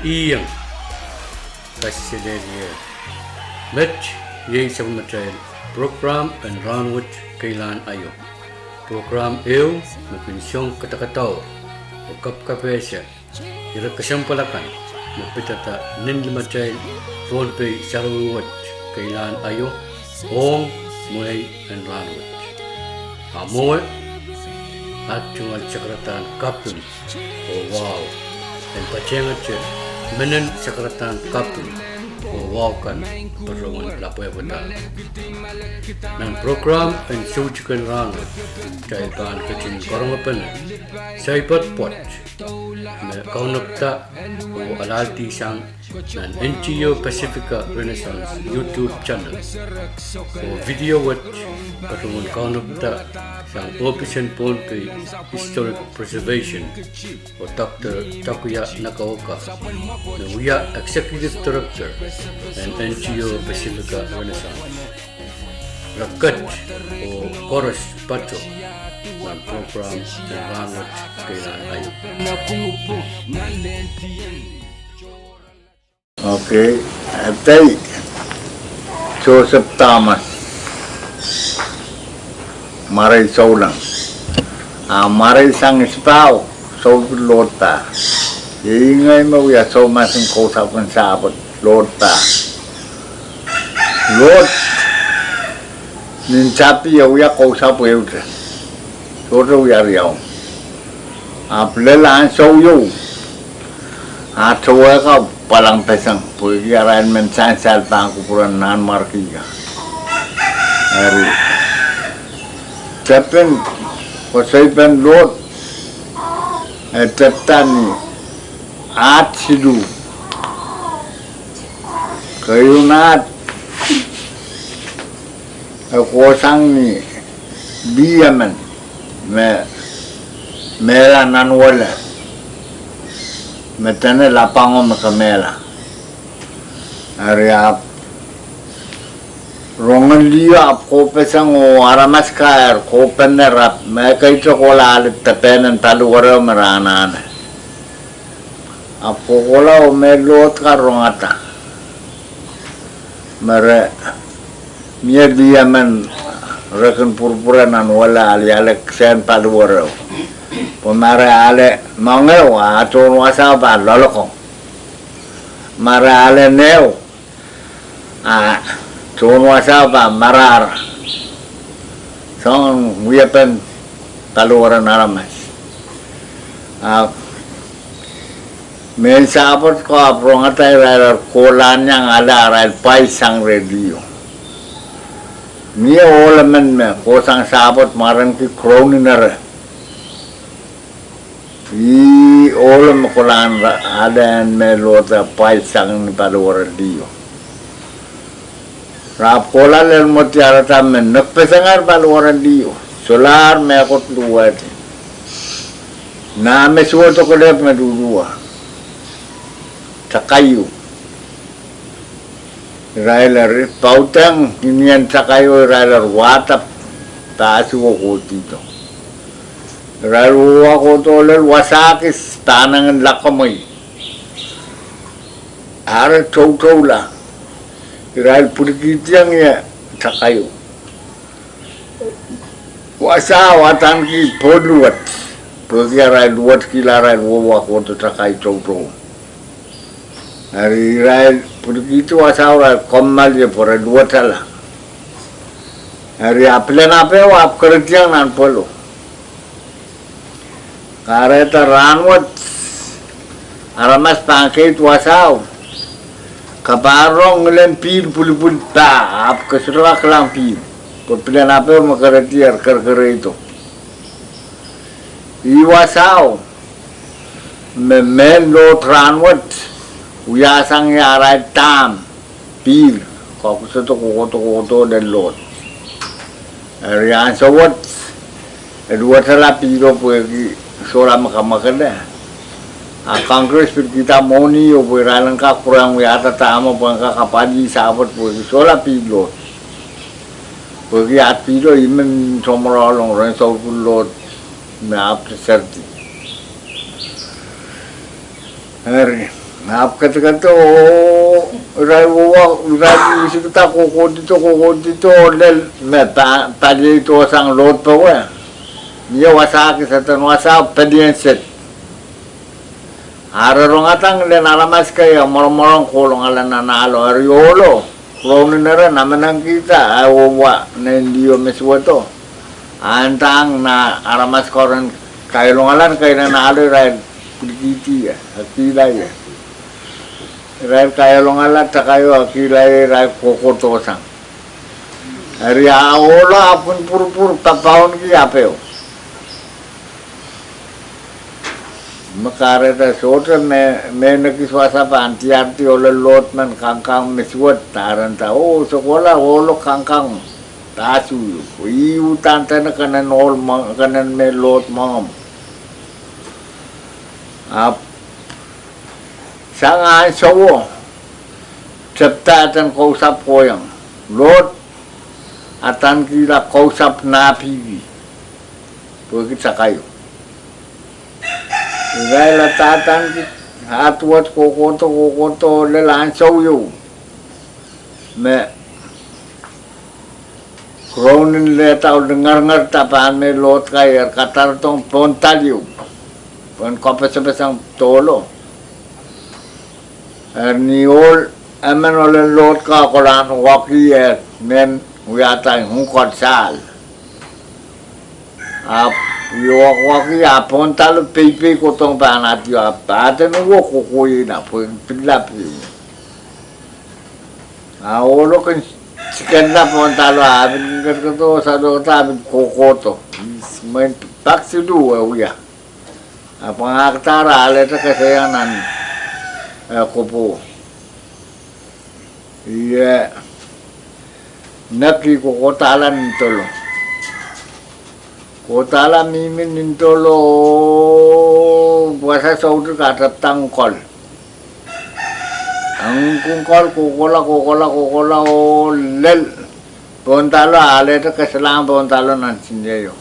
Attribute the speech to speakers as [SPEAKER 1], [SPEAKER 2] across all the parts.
[SPEAKER 1] Iang Kasidelia Mitch Ye Samatel Program and Ranwood Kailan Ayo Program Eu Mapinsyong Katakataw O Kapkapesya Ira Kasampalakan Mapitata Nindlimatel Volpe Sarawat Kailan Ayo Ong Muay and Ranwood Amoy at Chungal Sakratan Kapun O Wow and Pachengache Menen Sakratan Kapun O Wow kan Perungan Lapoy Bata Nang program and Sujikan Ranwood Chaikan Kachin Korangapan Saipat Pot Me Kaunapta O Alalti Sang Nan NGO Pacifica Renaissance YouTube channel O video watch Perungan Kaunapta Sang Operation Polpe Historic Preservation O Dr. Takuya Nakaoka Nuya Executive Director and NGO Pacifica Renaissance Rakat O Chorus Pato ng program ng Ranwood Kailan Ayo.
[SPEAKER 2] Okay, atay Joseph Thomas Maray Saulang Maray sang ispaw so lota ingay mo ya so masing kausapan sabot lota lot ninchapi ya kausap yun Soro yariyaw Aplelaan soyo Atawa ka palang pesang Pagkirayan mensan salpang kupuran nan markiga Ari Tepen Pasaypan lot Tetan ni At sidu Kayo naat Kusang ni Biyaman Mela nanwala Metane lapango makamela Ariap Rongan liya ap kopesang o aramas kaer kopen na rap Meka ito kola alit tepenan taluwara maranaana Ap kola o melot ka rongata Mare Miya diya man Rekan purpura nan wala ali alek sen paluwaro. Pemare ale mangeu atun wasa ba loloko. Mare ale neu. Tun wasa ba marar. Song wiapen paluwaro naramas. Men sabot ko aprong atay rar kolan yang ada ral pai sang radio. Niya olaman me kosang sabot maran ki kroni nara I olam kolan ada me lota pai sang ni paluwara diyo rap kolan el motiara tamen nakpesangar paluwara diyo solar me akot luwati na me suwato kolep me dudua takayu Railer pautang inian sakayo railer watap taas ko dito. Railer ko tolel wasakis tanangan lakamay. Ara chow la. Railer purikitiyang ya sakayo. Wasa watan ki podluat. Pagya railer wat kila railer ko to sakayo chow. Hari railer Begitu asal komal je pura dua salah. Hari apel ap kerja nan polo. Kareta Ranwood aramas pangkai tu asal. Kabarong lempir pul ta ap kesulah kelampir. Pilihan apa makaretiar ker itu. Iwasau memelo Ranwood. Uyasang yaray tam pil kakusato koto dan lot riyan sawat edwa sala pilo puegi sola makamaganda Congress kita moni o pweralan ka kurang uyata tama pang kakapadi sabot puegi sola pilo puegi at pilo imen somrolong ren so lot na apserti hari Ngap kata-kata urai isi kita koko dito lel me pagi itu sang lot pa wa. Dia wasa ke satan wasa pedian set. Ararong atang le nalamas kaya morong-morong kolong ala nanalo ariolo. Kolong nera namanang kita awa nendio meswato. Antang na aramas koran kailong alan kaya nanalo rai kiti ya, akila ya. Rai kaya longalat takayo akilai rai kokoto sang. Hari aola apun pur papaon ki apeo. Makare ta soter me nakiswasa pa anti ole lot man kangkang meswat taran ta sekolah olo kangkang tasu iu tanta na kanan ol kanan me lot mangam. Sangat sawo cipta atan kausap koyang lot atan kira kausap napi pergi sakayo gaya latatan hatuat kokoto lelan sawo me kronin leta dengar tapaan me lot kaya katar tong pontalyo pon kopesang tolo niol aman oleh lot ka koran waki men wiata hungkot sal waki apon tal pepe kotong panat yo apa nu ko na po pilap olo kan sikan na pon talo abin kerto sa do tabin kokoto main taksi du ya apa ngaktara ale ta kasayanan kopo iya naki ko kotalan nintolo kotala mimin nintolo buasa saudu katap tangkol ang kungkol kokola lel pontalo ale ta kasalang pontalo nan sinyeyo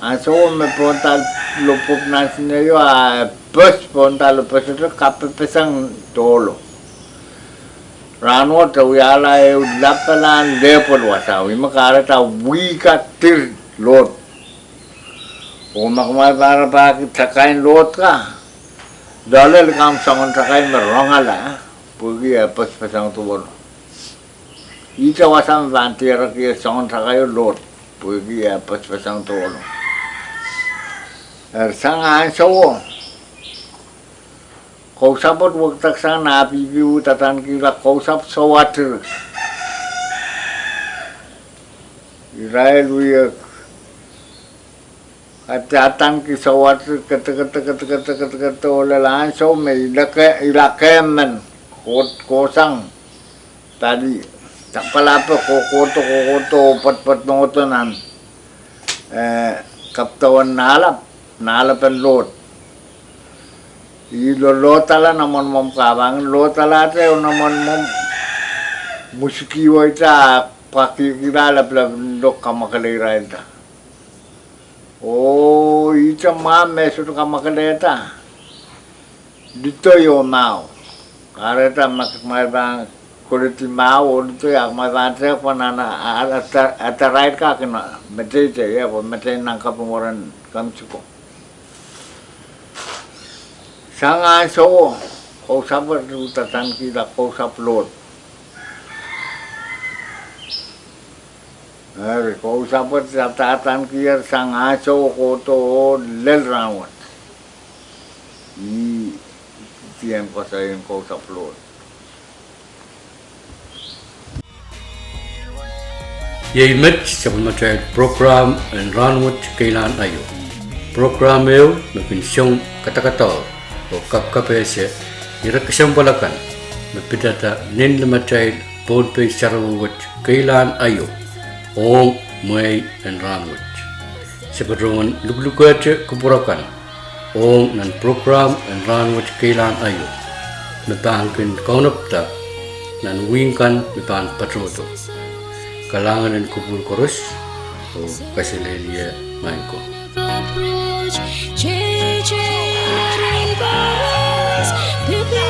[SPEAKER 2] aso me pontal lupuk nan sinyeyo bus pontalo bus itu kapepesang tolo rano tu yala lapalan lepon wasawi makara ta wika tir lot umak para pakit sakain lot ka dalil kam sangon sakain merongala pergi bus pesang tolo ita wasam vantira ki sangon sakain lot pergi bus pesang tolo sangan sawo kausapot waktak sang napi biu tatan kira kausap sawatir Israel wiya katatan ki sawatir kata oleh langsung me ilake men kosang tadi tak palapa kokoto pat notonan kaptawan nalapan lot lotala naman mom kabang lotala te naman mom musiki wa ita pakikilala dok kamakalira ita ita mame sutu kamakaleta dito yo mau kareta makmai kuliti mau dito yak mai bantre panana atarait ka kena mete ya mete nangkap pengoran kamcuko sangat sawo kau sabar tatan kita kau saplot kau sabar tatan kita sangat sawo kau to lel rawat tiang kosain kau saplot
[SPEAKER 1] Yei met sebelum program and run with kailan ayo program eu mepinsyong kata-kata o kapkapese irakasambalakan mapidata nin lamatai ponpe sarawut kailan ayo ong may and ranwut sebelum lublukat kupurakan ong nan program and ranwut kailan ayo mabangkin kaunapta nan wingkan mipan patroto kalangan dan kubur korus o kasilelia maingko approach, changing our environments.